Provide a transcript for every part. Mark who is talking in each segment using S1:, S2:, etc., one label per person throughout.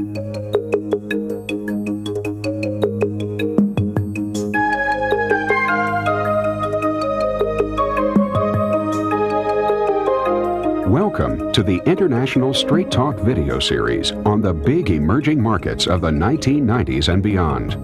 S1: Welcome to the International Straight Talk video series on the big emerging markets of the 1990s and beyond.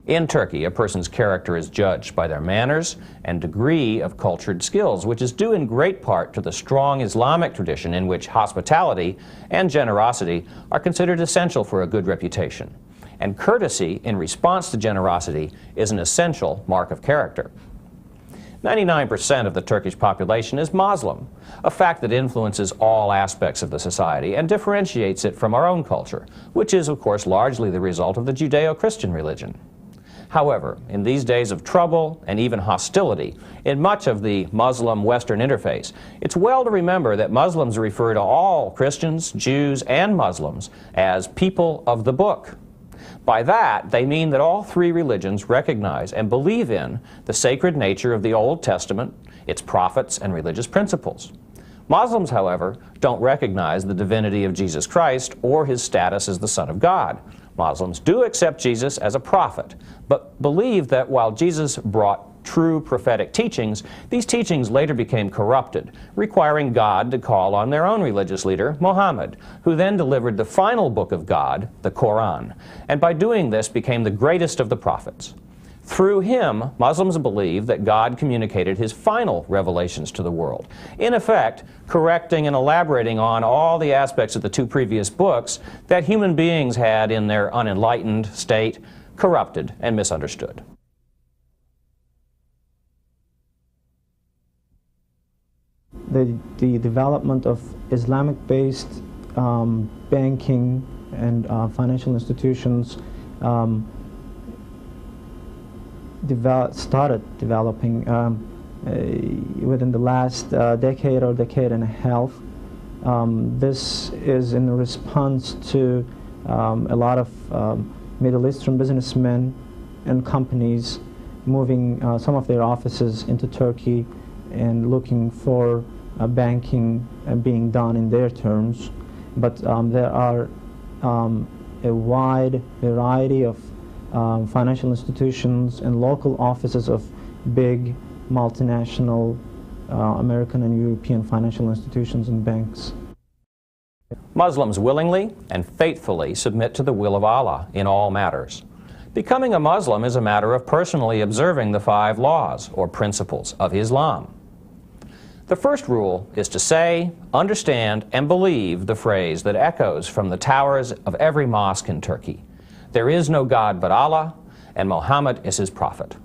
S2: In Turkey, a person's character is judged by their manners and degree of cultured skills, which is due in great part to the strong Islamic tradition in which hospitality and generosity are considered essential for a good reputation. And courtesy in response to generosity is an essential mark of character. 99% of the Turkish population is Muslim, a fact that influences all aspects of the society and differentiates it from our own culture, which is, of course, largely the result of the Judeo-Christian religion. However, in these days of trouble and even hostility in much of the Muslim-Western interface, it's well to remember that Muslims refer to all Christians, Jews, and Muslims as people of the book. By that, they mean that all three religions recognize and believe in the sacred nature of the Old Testament, its prophets, and religious principles. Muslims, however, don't recognize the divinity of Jesus Christ or his status as the Son of God. Muslims do accept Jesus as a prophet, but believe that while Jesus brought true prophetic teachings, these teachings later became corrupted, requiring God to call on their own religious leader, Muhammad, who then delivered the final book of God, the Quran, and by doing this became the greatest of the prophets. Through him, Muslims believe that God communicated his final revelations to the world, in effect, correcting and elaborating on all the aspects of the two previous books that human beings had in their unenlightened state corrupted and misunderstood.
S3: The development of Islamic-based banking and financial institutions started developing within the last decade or decade and a half. This is in response to a lot of Middle Eastern businessmen and companies moving some of their offices into Turkey and looking for banking being done in their terms. But there are a wide variety of financial institutions and local offices of big multinational American and European financial institutions and banks.
S2: Muslims willingly and faithfully submit to the will of Allah in all matters. Becoming a Muslim is a matter of personally observing the 5 laws or principles of Islam. The first rule is to say, understand, and believe the phrase that echoes from the towers of every mosque in Turkey: "There is no God but Allah, and Muhammad is his prophet."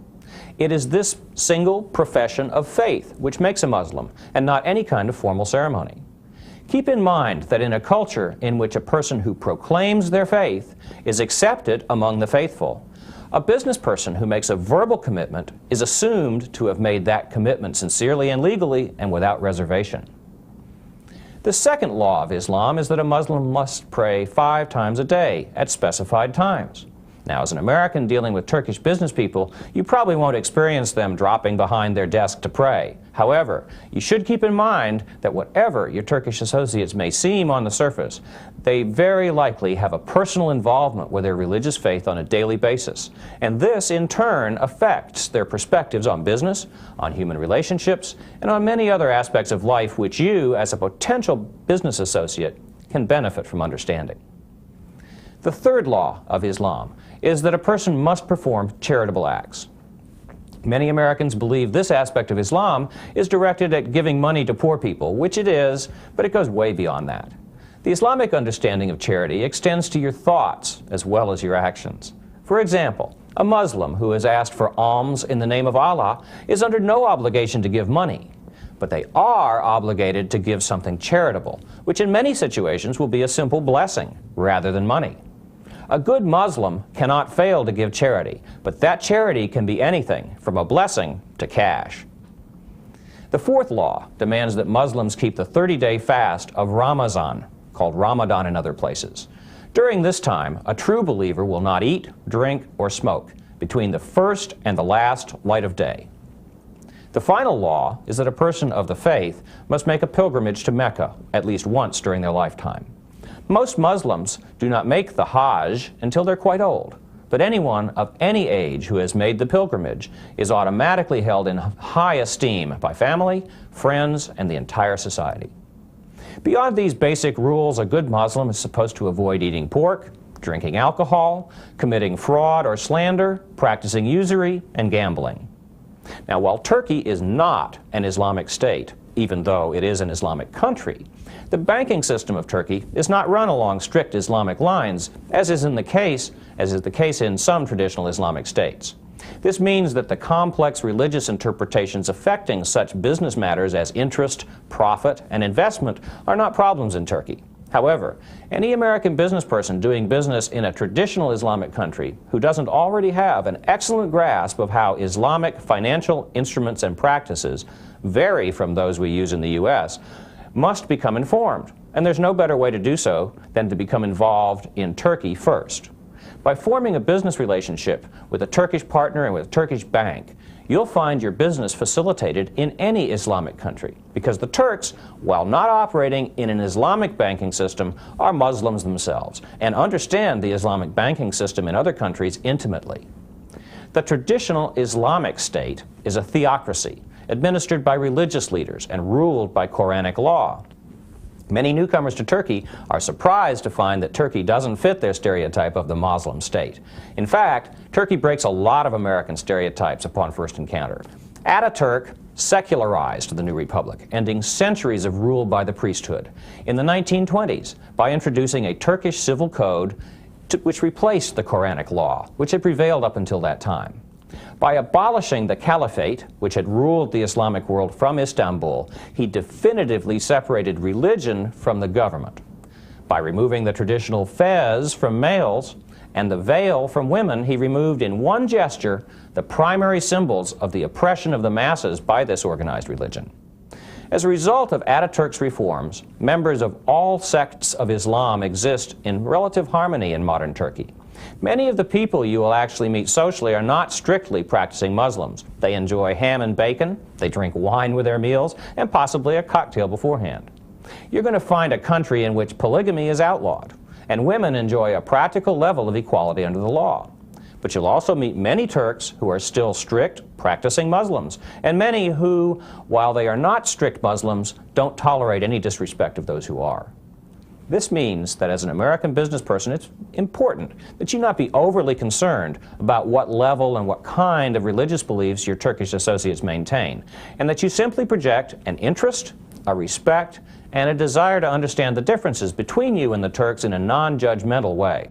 S2: It is this single profession of faith which makes a Muslim, and not any kind of formal ceremony. Keep in mind that in a culture in which a person who proclaims their faith is accepted among the faithful, a business person who makes a verbal commitment is assumed to have made that commitment sincerely and legally and without reservation. The second law of Islam is that a Muslim must pray 5 times a day at specified times. Now, as an American dealing with Turkish business people, you probably won't experience them dropping behind their desk to pray. However, you should keep in mind that whatever your Turkish associates may seem on the surface, they very likely have a personal involvement with their religious faith on a daily basis. And this, in turn, affects their perspectives on business, on human relationships, and on many other aspects of life which you, as a potential business associate, can benefit from understanding. The third law of Islam is that a person must perform charitable acts. Many Americans believe this aspect of Islam is directed at giving money to poor people, which it is, but it goes way beyond that. The Islamic understanding of charity extends to your thoughts as well as your actions. For example, a Muslim who is asked for alms in the name of Allah is under no obligation to give money, but they are obligated to give something charitable, which in many situations will be a simple blessing rather than money. A good Muslim cannot fail to give charity, but that charity can be anything from a blessing to cash. The fourth law demands that Muslims keep the 30-day fast of Ramadan, called Ramadan in other places. During this time, a true believer will not eat, drink, or smoke, between the first and the last light of day. The final law is that a person of the faith must make a pilgrimage to Mecca at least once during their lifetime. Most Muslims do not make the Hajj until they're quite old, but anyone of any age who has made the pilgrimage is automatically held in high esteem by family, friends, and the entire society. Beyond these basic rules, a good Muslim is supposed to avoid eating pork, drinking alcohol, committing fraud or slander, practicing usury, and gambling. Now, while Turkey is not an Islamic state, even though it is an Islamic country, the banking system of Turkey is not run along strict Islamic lines, as is the case in some traditional Islamic states. This means that the complex religious interpretations affecting such business matters as interest, profit, and investment are not problems in Turkey. However, any American business person doing business in a traditional Islamic country who doesn't already have an excellent grasp of how Islamic financial instruments and practices vary from those we use in the U.S. must become informed, and there's no better way to do so than to become involved in Turkey first. By forming a business relationship with a Turkish partner and with a Turkish bank, you'll find your business facilitated in any Islamic country, because the Turks, while not operating in an Islamic banking system, are Muslims themselves and understand the Islamic banking system in other countries intimately. The traditional Islamic state is a theocracy, administered by religious leaders and ruled by Quranic law. Many newcomers to Turkey are surprised to find that Turkey doesn't fit their stereotype of the Muslim state. In fact, Turkey breaks a lot of American stereotypes upon first encounter. Ataturk secularized the new republic, ending centuries of rule by the priesthood in the 1920s by introducing a Turkish civil code which replaced the Quranic law, which had prevailed up until that time. By abolishing the caliphate, which had ruled the Islamic world from Istanbul, he definitively separated religion from the government. By removing the traditional fez from males and the veil from women, he removed in one gesture the primary symbols of the oppression of the masses by this organized religion. As a result of Ataturk's reforms, members of all sects of Islam exist in relative harmony in modern Turkey. Many of the people you will actually meet socially are not strictly practicing Muslims. They enjoy ham and bacon, they drink wine with their meals, and possibly a cocktail beforehand. You're going to find a country in which polygamy is outlawed, and women enjoy a practical level of equality under the law. But you'll also meet many Turks who are still strict, practicing Muslims, and many who, while they are not strict Muslims, don't tolerate any disrespect of those who are. This means that as an American business person, it's important that you not be overly concerned about what level and what kind of religious beliefs your Turkish associates maintain, and that you simply project an interest, a respect, and a desire to understand the differences between you and the Turks in a non-judgmental way.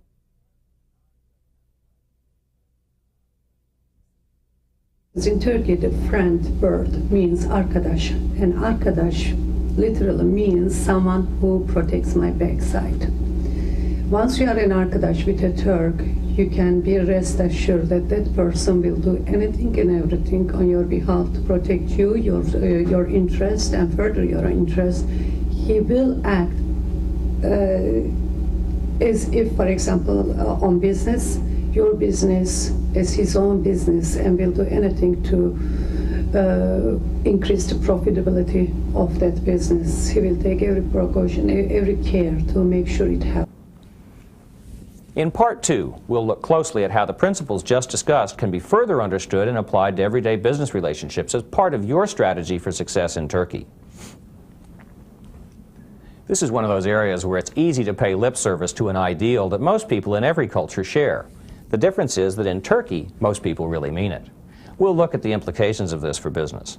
S4: In Turkey, the friend word means arkadaş, and arkadaş literally means someone who protects my backside. Once you are an arkadaş with a Turk, you can be rest assured that that person will do anything and everything on your behalf to protect you, your interest, and further your interest. He will act as if, for example, on business, your business is his own business, and will do anything to increase the profitability of that business. He will take every precaution, every care to make sure it happens.
S2: In Part 2, we'll look closely at how the principles just discussed can be further understood and applied to everyday business relationships as part of your strategy for success in Turkey. This is one of those areas where it's easy to pay lip service to an ideal that most people in every culture share. The difference is that in Turkey, most people really mean it. We'll look at the implications of this for business.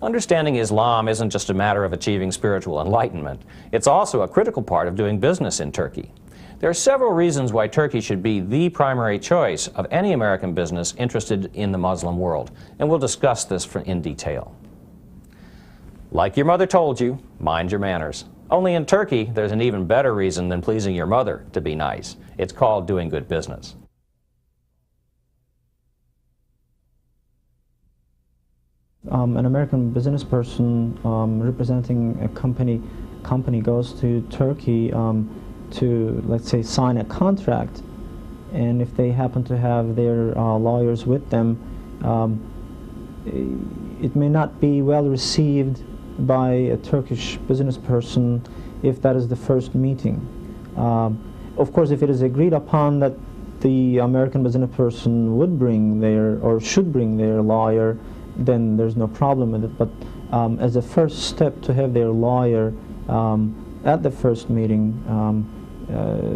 S2: Understanding Islam isn't just a matter of achieving spiritual enlightenment. It's also a critical part of doing business in Turkey. There are several reasons why Turkey should be the primary choice of any American business interested in the Muslim world, and we'll discuss this in detail. Like your mother told you, mind your manners. Only in Turkey, there's an even better reason than pleasing your mother to be nice. It's called doing good business.
S3: An American business person representing a company goes to Turkey to, let's say, sign a contract, and if they happen to have their lawyers with them, it may not be well received by a Turkish business person if that is the first meeting. Of course, if it is agreed upon that the American business person would bring their, or should bring their lawyer, then there's no problem with it. But as a first step to have their lawyer at the first meeting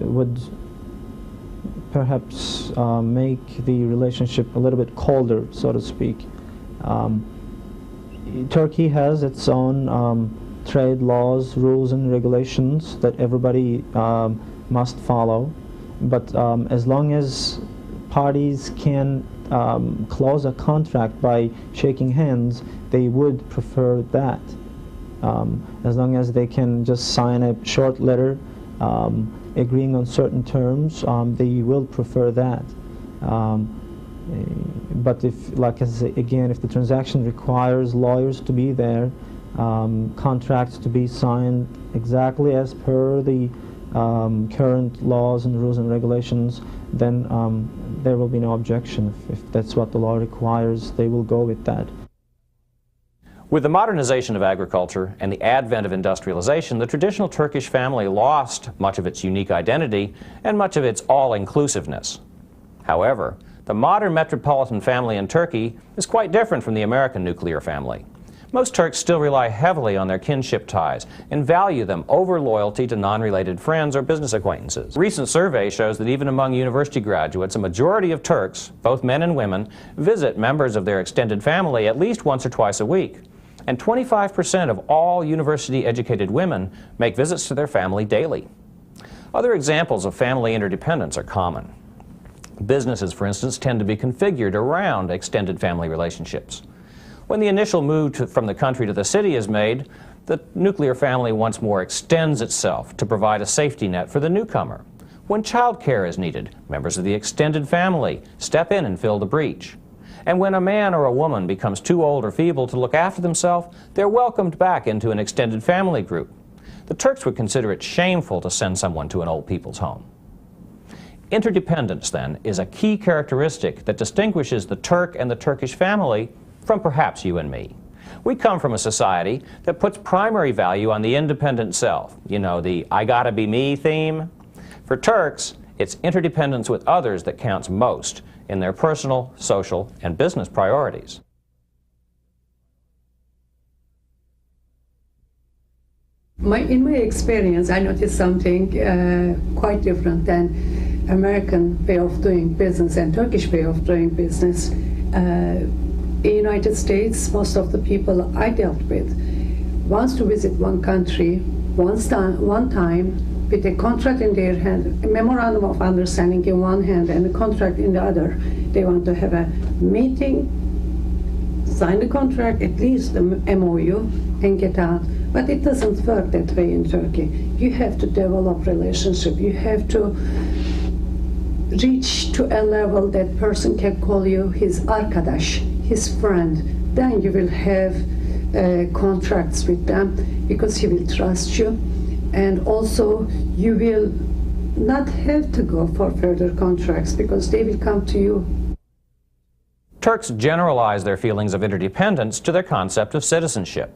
S3: would perhaps make the relationship a little bit colder, so to speak. Turkey has its own trade laws, rules and regulations that everybody must follow, but as long as parties can close a contract by shaking hands, they would prefer that. As long as they can just sign a short letter agreeing on certain terms, they will prefer that. But if, like I say, again, if the transaction requires lawyers to be there, contracts to be signed exactly as per the current laws and rules and regulations, then there will be no objection. If that's what the law requires, they will go with that.
S2: With the modernization of agriculture and the advent of industrialization, the traditional Turkish family lost much of its unique identity and much of its all-inclusiveness. However, the modern metropolitan family in Turkey is quite different from the American nuclear family. Most Turks still rely heavily on their kinship ties and value them over loyalty to non-related friends or business acquaintances. A recent survey shows that even among university graduates, a majority of Turks, both men and women, visit members of their extended family at least once or twice a week. And 25% of all university-educated women make visits to their family daily. Other examples of family interdependence are common. Businesses, for instance, tend to be configured around extended family relationships. When the initial move from the country to the city is made, the nuclear family once more extends itself to provide a safety net for the newcomer. When child care is needed, members of the extended family step in and fill the breach. And when a man or a woman becomes too old or feeble to look after themselves, they're welcomed back into an extended family group. The Turks would consider it shameful to send someone to an old people's home. Interdependence, then, is a key characteristic that distinguishes the Turk and the Turkish family from perhaps you and me. We come from a society that puts primary value on the independent self. You know, the I gotta be me theme. For Turks, it's interdependence with others that counts most in their personal, social, and business priorities.
S4: In my experience, I noticed something quite different than American way of doing business and Turkish way of doing business. In the United States, most of the people I dealt with wants to visit one country one time with a contract in their hand, a memorandum of understanding in one hand and a contract in the other. They want to have a meeting, sign the contract, at least the MOU, and get out. But it doesn't work that way in Turkey. You have to develop relationship. You have to reach to a level that person can call you his arkadaş, his friend. Then you will have contracts with them because he will trust you. And also you will not have to go for further contracts because they will come to you.
S2: Turks generalize their feelings of interdependence to their concept of citizenship.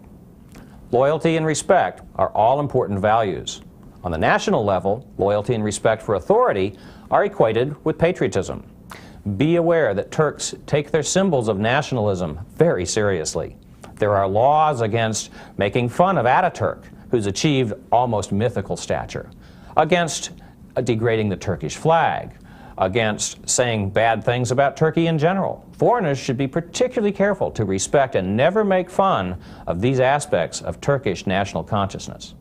S2: Loyalty and respect are all important values. On the national level, loyalty and respect for authority are equated with patriotism. Be aware that Turks take their symbols of nationalism very seriously. There are laws against making fun of Ataturk, who's achieved almost mythical stature, against degrading the Turkish flag, against saying bad things about Turkey in general. Foreigners should be particularly careful to respect and never make fun of these aspects of Turkish national consciousness.